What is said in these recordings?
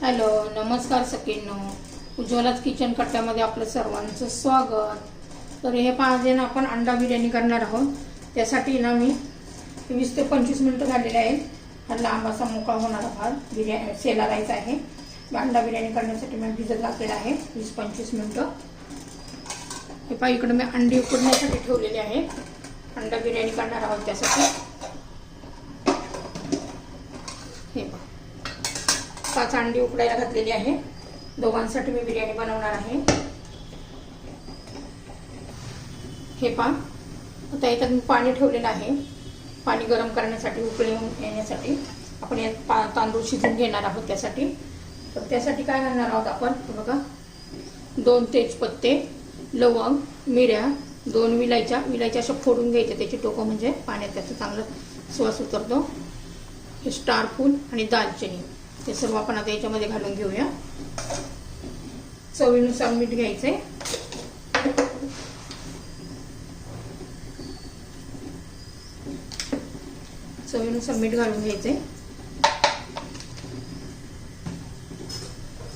Hello, नमस्कार सगळ्यांनो. उज्ज्वलाच kitchen कट्ट्यामध्ये आपलं सर्वांचं स्वागत. तर हे पाहिजे ना, आपण अंडा बिर्याणी करणार आहोत. त्यासाठी ना मी 20 ते 25 मिनिटं झालेले आहेत. हा लांब असा मोकळा होणारा भात बिर्याणी शेलारायचा आहे. अंडा बिर्याणी करण्यासाठी मी भिजत घातलेला आहे 20-25 मिनिटं. हे पहा, इकडे मी अंडी उकडण्यासाठी ठेवलेले आहे. अंडा बिर्याणी करणार आहोत त्यासाठी. हे पहा, 5 अंडी उकडायला घातलेली आहे. दोघांसाठी मी बिर्याणी बनवणार आहे. हे पहा, आता याच्यात मी पाणी ठेवलेलं आहे. पाणी गरम करण्यासाठी, उकळी येण्यासाठी. आपण यात तांदूळ शिजवून घेणार आहोत त्यासाठी. तर त्यासाठी काय घालणार आहोत आपण, बघा, 2 तेजपत्ते, लवंग, मिऱ्या, 2 विलायच्या अशा फोडून घ्यायच्या. त्याची टोकं म्हणजे पाण्यात त्याचा चांगला सुवास उतरतो. हे स्टार फूल आणि दालचिनी, हे सर्व आपण आता याच्यामध्ये घालून घेऊया. चवीनुसार मीठ घ्यायचंय. चवीनुसार मीठ घालून घ्यायचंय.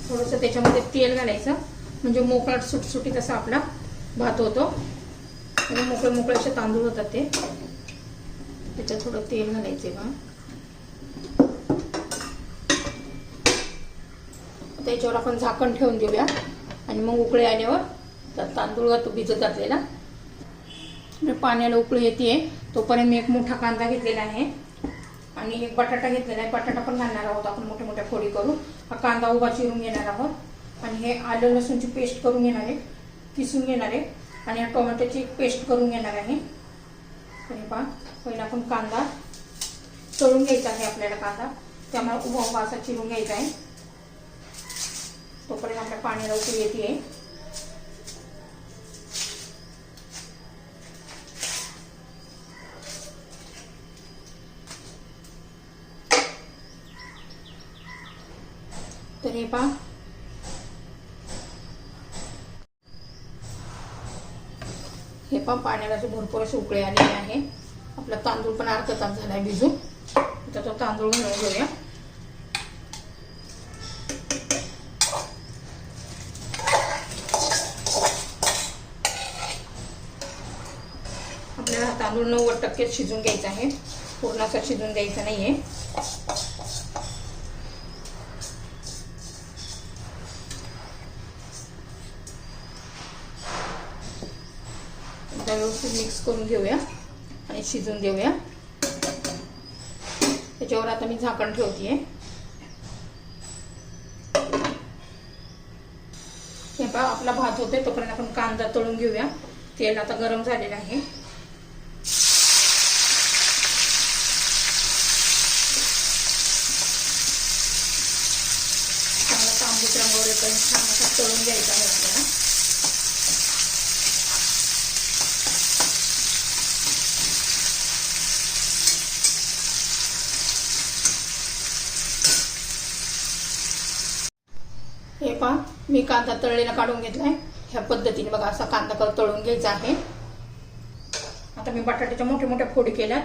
थोडंसं त्याच्यामध्ये तेल घालायचं, म्हणजे मोकळा सुटसुटीत असा आपला भात होतो. म्हणजे मोकळे मोकळे असे तांदूळ होतात ते. त्याच्यात थोडं तेल घालायचंय बा. त्याच्यावर आपण झाकण ठेवून देऊया आणि मग उकळी आल्यावर त्यात तांदूळ घालतो भिजत घातलेला. पाण्याला उकळी येते तोपर्यंत मी एक मोठा कांदा घेतलेला आहे आणि एक बटाटा घेतलेला आहे. बटाटा पण घालणार आहोत आपण मोठ्या मोठ्या फोडी करून. हा कांदा उभा चिरून घेणार आहोत आणि हे आलं लसूणची पेस्ट करून घेणार आहे, किसून घेणार आहे. आणि या टोमॅटोची पेस्ट करून घेणार आहे. आणि पहा, पहिला आपण कांदा तळून घ्यायचा आहे आपल्याला. कांदा त्यामुळे उभा उभा असा चिरून घ्यायचा आहे. तोपर्यंत आपल्या पाण्याला उकळी येते. तर हे पहा, पाण्याला भरपूर अशी उकळी आलेली आहे. आपला तांदूळ पण अर्धा तास झालाय भिजून. आता तो तांदूळ घालून घेऊया. आपल्याला तांदूळ 90% शिजून घ्यायचा आहे, पूर्ण असा शिजून द्यायचा नाहीये. व्यवस्थित मिक्स करून घेऊया आणि शिजून देऊया. त्याच्यावर आता मी झाकण ठेवतेय. हे पहा, आपला भात होतोय तोपर्यंत आपण कांदा तळून घेऊया. तेल आता गरम झालेलं आहे. चांगला तांबूस रंगावर येतो, छान असा तळून घ्यायचा आहे आपल्याला. हे पहा, मी कांदा तळलेला काढून घेतलाय. ह्या पद्धतीने बघा, असा कांदा तळून घ्यायचा आहे. आता मी बटाट्याच्या मोठ्या मोठ्या फोडी केल्या,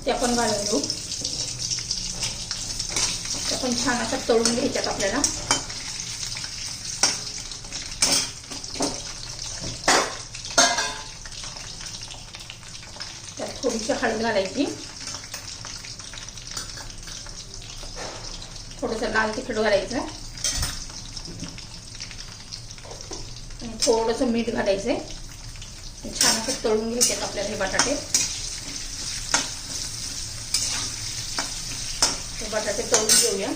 त्या पण घालून घेऊ. त्या पण छान अशा तळून घ्यायच्यात आपल्याला. त्यात थोडीशी हळद घालायची, थोडंसं लाल तिखट घालायचं आणि थोडंसं मीठ घालायचंय. छान असं तळून घ्यायचे आपल्याला हे बटाटे. बटाटे तळून घेऊया.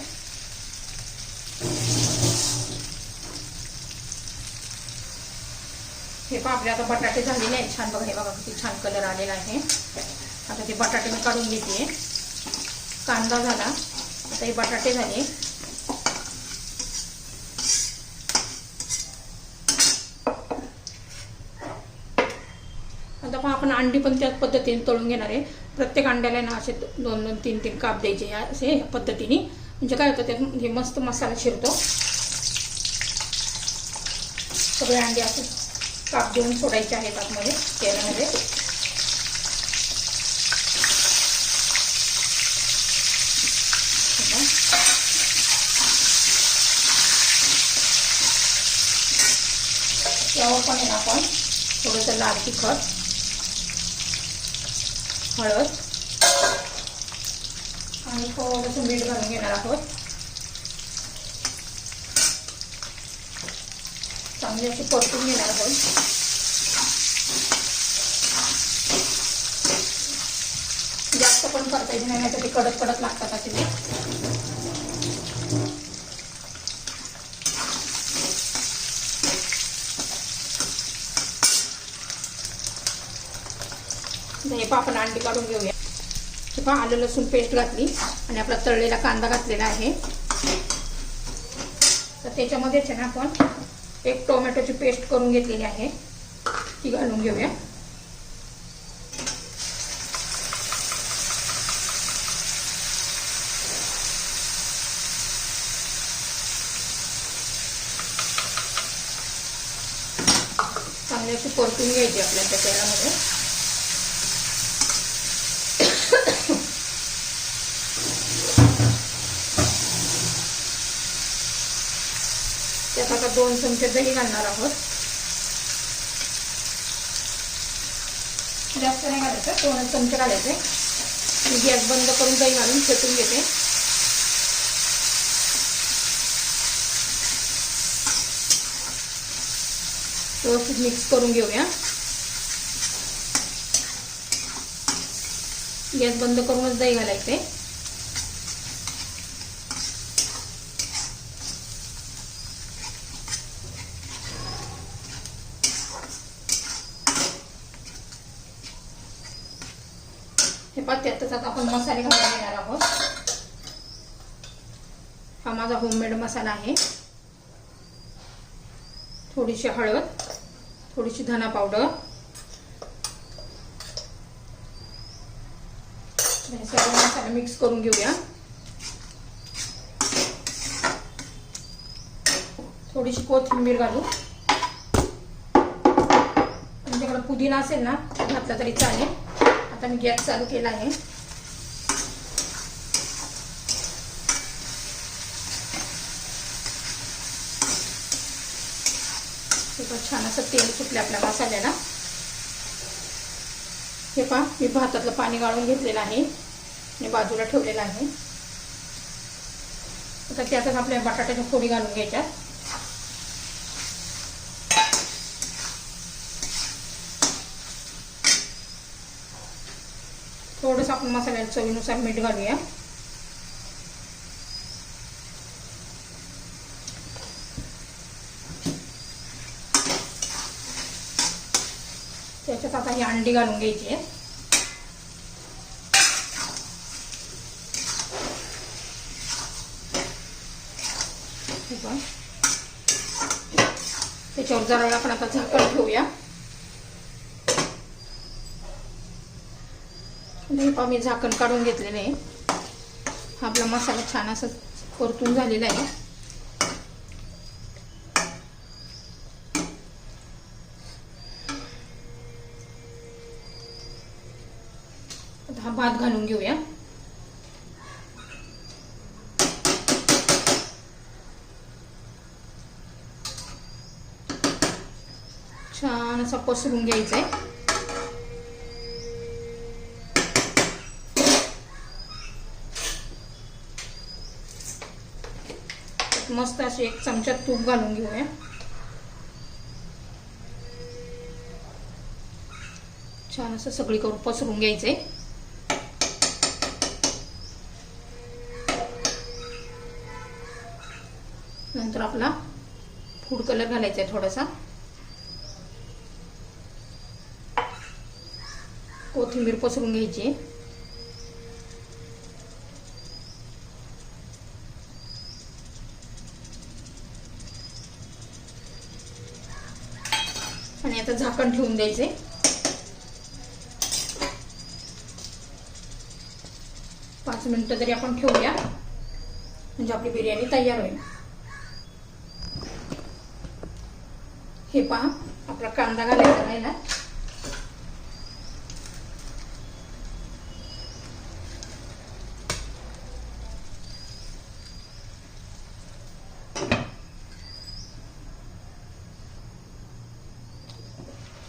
हे पहा, आपले आता बटाटे झालेले आहेत छान. बघा, हे बघा किती छान कलर आलेला आहे. आता ते बटाटे मी काढून घेते. कांदा झाला, आता हे बटाटे झाले. आता पहा, आपण अंडी पण त्याच पद्धतीने तळून घेणार आहे. प्रत्येक अंड्याला ना असे 2-2, 3-3 काप द्यायचे असे पद्धतीने. म्हणजे काय होतं, त्यात हे मस्त मसाला शिरतो. सगळे अंडे असे काप देऊन सोडायचे आहेत आतमध्ये तेलामध्ये. यावर पण आहे ना आपण थोडंसं लाल तिखट, हळद आणि थोडंसं मीठ घालून घेणार आहोत. चांगली अशी परतून घेणार आहोत. जास्त पण परतायचे नाही, तर ते कडक कडक लागतात असे. हे पहा आपण अंडी काढून घेऊया. हे पहा आलं लसूण पेस्ट घातली आणि आपला तळलेला कांदा घातलेला आहे. तर त्याच्यामध्येच आहे ना आपण एक टोमॅटोची पेस्ट करून घेतलेली आहे, ती घालून घेऊया. चांगली अशी परतून घ्यायची आपल्याला त्या तेलामध्ये. त्यात आता 2 चमचे दही घालणार आहोत. जास्त नाही घालायचं, 2 चमचे घालायचे. मी गॅस बंद करून दही घालून फेटून घेते. व्यवस्थित मिक्स करून घेऊया. गॅस बंद करूनच दही घालायचे. हे पहा त्यातच आता आपण मसाले घालून घेणार आहोत. हा माझा होममेड मसाला आहे. थोडीशी हळद, थोडीशी धना पावडर, हे सगळे मसाले मिक्स करून घेऊया. थोडीशी कोथिंबीर घालू. तुमच्याकडे पुदिना असेल ना घातला तरी चालेल. आता मी गॅस चालू केला आहे. छान असं तेल सुटले आपल्या मसाल्याला. हे पहा मी भातातलं पाणी गाळून घेतलेलं आहे आणि बाजूला ठेवलेलं आहे. आता त्यातच आपल्या बटाट्याच्या फोडी घालून घ्यायच्या. थोडंसं आपण मसाल्याला चवीनुसार मीठ घालूया. त्याच्यात आता ही अंडी घालून घ्यायची आहे. त्याच्यावर जरा आपण आता झाकण ठेवूया. मी झाकण काढून घेतलेलं आहे. हा आपला मसाला छान असं परतून झालेला आहे. हा भात घालून घेऊया. छान असा पसरून घ्यायचा आहे. मस्त असे 1 चमचा तूप घालून घेऊया. छान असं सगळीकडून पसरून घ्यायचंय. नंतर आपला फूड कलर घालायचा आहे थोडासा. कोथिंबीर पसरून घ्यायची. आणि आता झाकण ठेवून द्यायचे. पाच मिनिटं तरी आपण ठेवूया म्हणजे आपली बिर्याणी तयार होईल. हे पहा आपला कांदा घालायचा राहिला.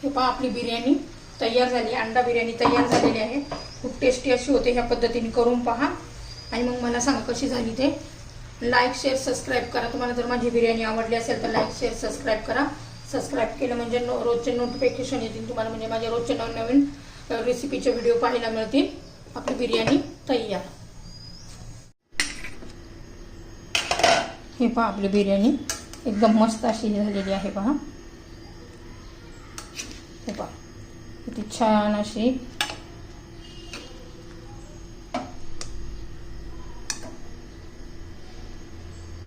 हे पहा आपली बिर्याणी तयार झाली, अंडा बिर्याणी तयार झालेली आहे. खूप टेस्टी अशी होते. ह्या पद्धतीने करून पहा आणि मग मला सांगा कशी झाली ते. लाईक शेअर सबस्क्राईब करा. तुम्हाला जर माझी बिर्याणी आवडली असेल तर लाईक शेअर सबस्क्राईब करा. सबस्क्राईब केलं म्हणजे रोजचे नोटिफिकेशन येतील तुम्हाला, म्हणजे माझ्या रोजचे नवनवीन रेसिपीचे व्हिडिओ पाहायला मिळतील. आपली बिर्याणी तयार. हे पहा आपली बिर्याणी एकदम मस्त अशी झालेली आहे. पहा हे पहा किती छान अशी